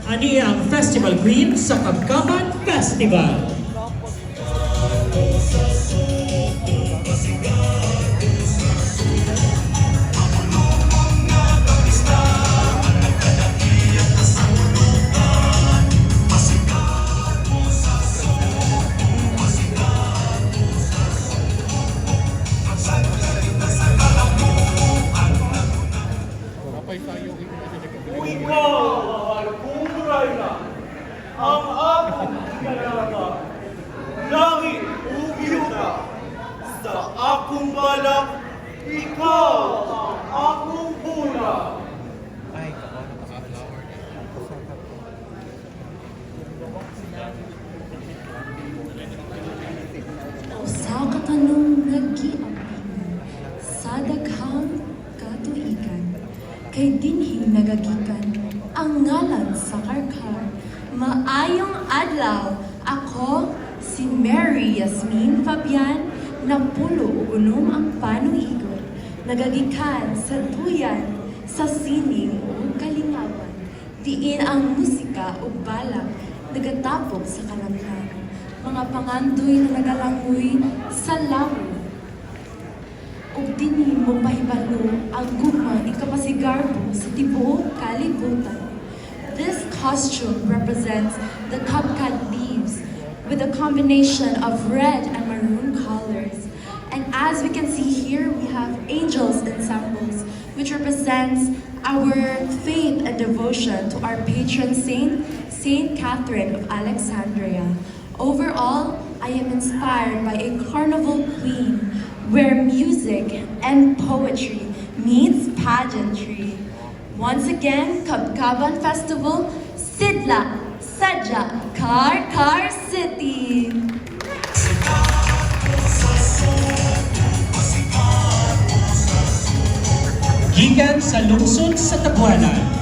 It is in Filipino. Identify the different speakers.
Speaker 1: Ani ang Festival Queen sa Kabkaban Festival.
Speaker 2: Ikaw ay buburay na ang akong kinalaga. Langit ugiyo ka sa akong balak, ikaw ang akong bulag.
Speaker 3: Sa katanong nag-iapin sa daghang katuigan, kay dinhing nagagikan ang ngalan sa karkar. Maayong adlaw, ako si Mary Yasmin Fabian, napulo unom ang panuigon, nagagikan sa tuyan, sa sining o kalingawan, diin ang musika o balak, nagatapog sa kalamnan, mga pangandoy na nagalangoy sa lawo. Ug dinhi mo pahibalo ang gugma ikapasigarbo sa tibuok kalibutan. This costume represents the Kabkad leaves with a combination of red and maroon colors. And as we can see here, we have angels ensembles, which represents our faith and devotion to our patron saint, Saint Catherine of Alexandria. Overall, I am inspired by a carnival queen where music and poetry meets pageantry. Once again, Kabkaban Festival, Sidla, Sadja, Kar City.
Speaker 1: Gikan sa lungsod sa Tabuanan,